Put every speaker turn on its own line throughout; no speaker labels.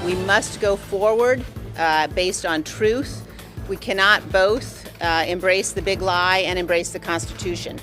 We must go forward based on truth. We cannot both embrace the big lie and embrace the Constitution.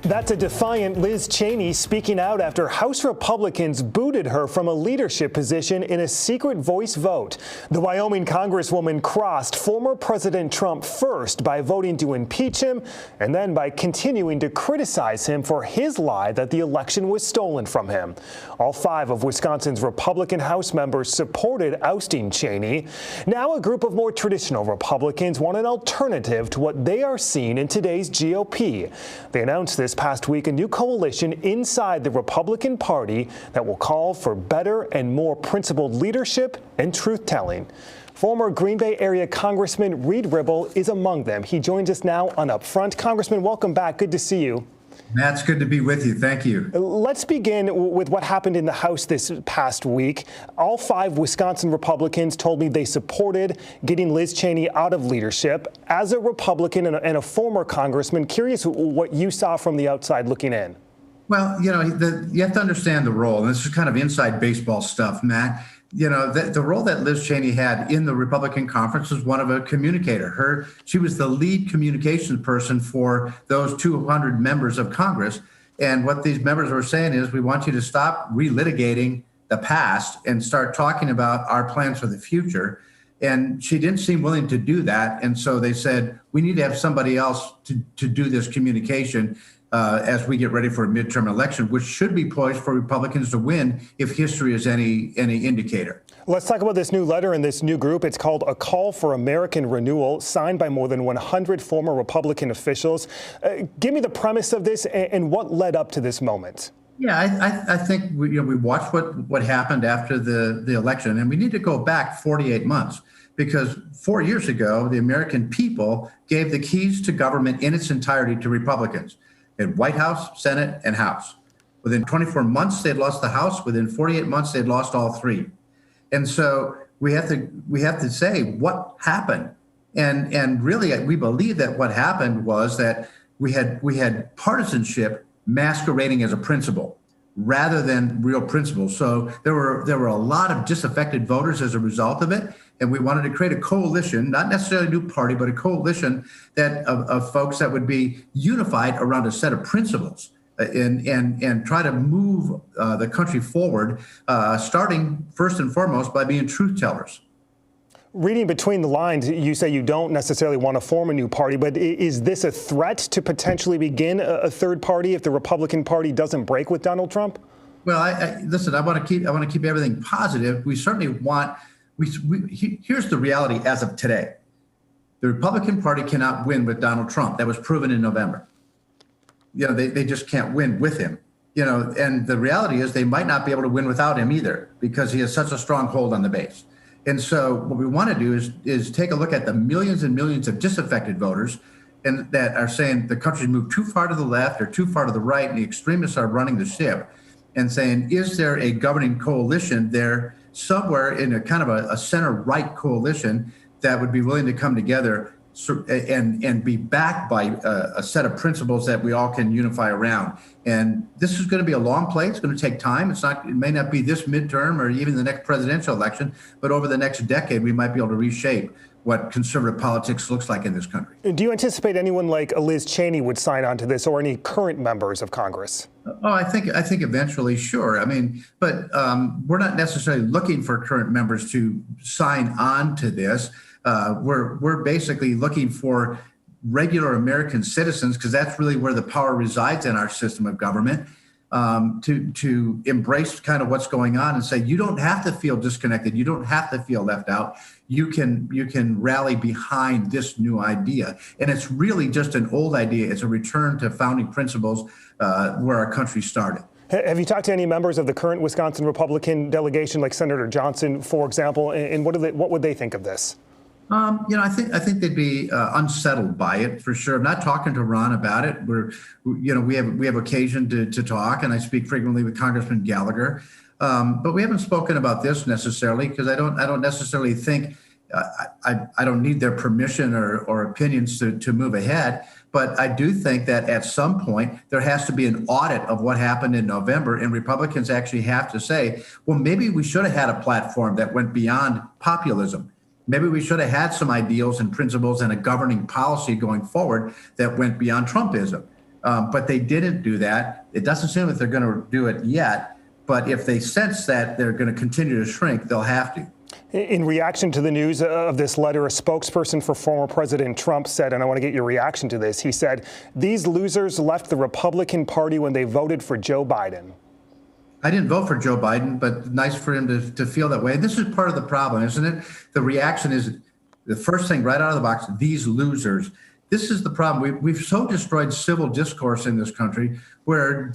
That's a defiant Liz Cheney speaking out after House Republicans booted her from a leadership position in a secret voice vote. The Wyoming Congresswoman crossed former President Trump first by voting to impeach him and then by continuing to criticize him for his lie that the election was stolen from him. All 5 of Wisconsin's Republican House members supported ousting Cheney. Now a group of more traditional Republicans want an alternative to what they are seeing in today's GOP. They announced this past week a new coalition inside the Republican Party that will call for better and more principled leadership and truth-telling. Former Green Bay area Congressman Reed Ribble is among them. He joins us now on Upfront. Congressman, welcome back. Good to see you.
Matt, it's good to be with you. Thank you.
Let's begin with what happened in the House this past week. All 5 Wisconsin Republicans told me they supported getting Liz Cheney out of leadership. As a Republican and a former congressman, curious what you saw from the outside looking in.
Well, you have to understand the role, and this is kind of inside baseball stuff, Matt. The role that Liz Cheney had in the Republican conference was one of a communicator. She was the lead communications person for those 200 members of Congress. And what these members were saying is, we want you to stop relitigating the past and start talking about our plans for the future. And she didn't seem willing to do that. And so they said, we need to have somebody else to do this communication as we get ready for a midterm election, which should be poised for Republicans to win if history is any indicator.
Let's talk about this new letter and this new group. It's called A Call for American Renewal, signed by more than 100 former Republican officials. Give me the premise of this and what led up to this moment.
Yeah, I think we watched what happened after the election, and we need to go back 48 months. Because 4 years ago, the American people gave the keys to government in its entirety to Republicans. In White House, Senate, and House. Within 24 months, they'd lost the House. Within 48 months, they'd lost all 3. And so we have to say what happened. And really, we believe that what happened was that we had partisanship masquerading as a principle rather than real principles. So there were a lot of disaffected voters as a result of it. And we wanted to create a coalition, not necessarily a new party, but a coalition of folks that would be unified around a set of principles and try to move the country forward, starting first and foremost by being truth tellers.
Reading between the lines, you say you don't necessarily want to form a new party, but is this a threat to potentially begin a third party if the Republican Party doesn't break with Donald Trump?
Well, listen, I want to keep everything positive. We certainly want. Here's the reality as of today. The Republican Party cannot win with Donald Trump. That was proven in November. They just can't win with him. And the reality is they might not be able to win without him either, because he has such a strong hold on the base. And so what we want to do is take a look at the millions and millions of disaffected voters and that are saying the country's moved too far to the left or too far to the right, and the extremists are running the ship, and saying, is there a governing coalition there somewhere in a kind of a center-right coalition that would be willing to come together and be backed by a set of principles that we all can unify around. And this is going to be a long play. It's going to take time. It may not be this midterm or even the next presidential election, but over the next decade, we might be able to reshape what conservative politics looks like in this country.
Do you anticipate anyone like Liz Cheney would sign on to this, or any current members of Congress?
Oh, I think eventually, sure. I mean, but we're not necessarily looking for current members to sign on to this. We're basically looking for regular American citizens, because that's really where the power resides in our system of government, to embrace kind of what's going on and say, you don't have to feel disconnected. You don't have to feel left out. You can rally behind this new idea. And it's really just an old idea. It's a return to founding principles where our country started.
Have you talked to any members of the current Wisconsin Republican delegation, like Senator Johnson, for example, and what would they think of this?
I think they'd be unsettled by it for sure. I'm not talking to Ron about it. We have occasion to talk, and I speak frequently with Congressman Gallagher, but we haven't spoken about this necessarily, because I don't necessarily think I don't need their permission or opinions to move ahead. But I do think that at some point there has to be an audit of what happened in November, and Republicans actually have to say, well, maybe we should have had a platform that went beyond populism. Maybe we should have had some ideals and principles and a governing policy going forward that went beyond Trumpism. But they didn't do that. It doesn't seem that they're going to do it yet. But if they sense that they're going to continue to shrink, they'll have to.
In reaction to the news of this letter, a spokesperson for former President Trump said, and I want to get your reaction to this, he said, "These losers left the Republican Party when they voted for Joe Biden."
I didn't vote for Joe Biden, but nice for him to feel that way. This is part of the problem, isn't it? The reaction is the first thing right out of the box, these losers. This is the problem. We've so destroyed civil discourse in this country where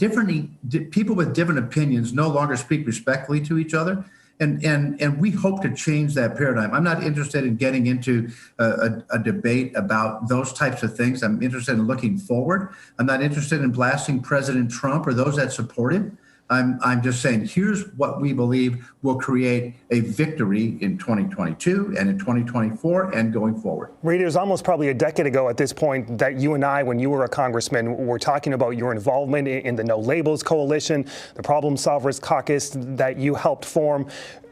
people with different opinions no longer speak respectfully to each other. And we hope to change that paradigm. I'm not interested in getting into a debate about those types of things. I'm interested in looking forward. I'm not interested in blasting President Trump or those that support him. I'm just saying, here's what we believe will create a victory in 2022 and in 2024 and going forward.
Reed, it was almost probably a decade ago at this point that you and I, when you were a congressman, were talking about your involvement in the No Labels Coalition, the Problem Solvers Caucus that you helped form.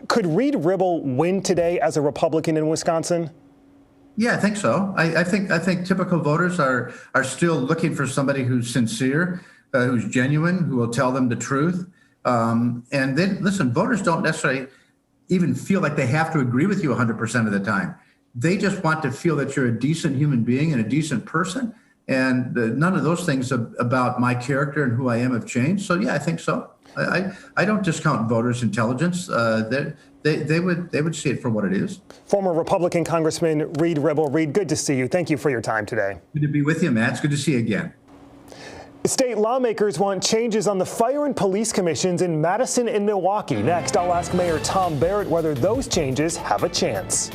Could Reed Ribble win today as a Republican in Wisconsin?
Yeah, I think so. I think typical voters are still looking for somebody who's sincere, who's genuine, who will tell them the truth. And then, listen, voters don't necessarily even feel like they have to agree with you 100% of the time. They just want to feel that you're a decent human being and a decent person. And none of those things about my character and who I am have changed. So, yeah, I think so. I don't discount voters' intelligence. They would see it for what it is.
Former Republican Congressman Reed Ribble. Reed, good to see you. Thank you for your time today.
Good to be with you, Matt. It's good to see you again.
State lawmakers want changes on the fire and police commissions in Madison and Milwaukee. Next, I'll ask Mayor Tom Barrett whether those changes have a chance.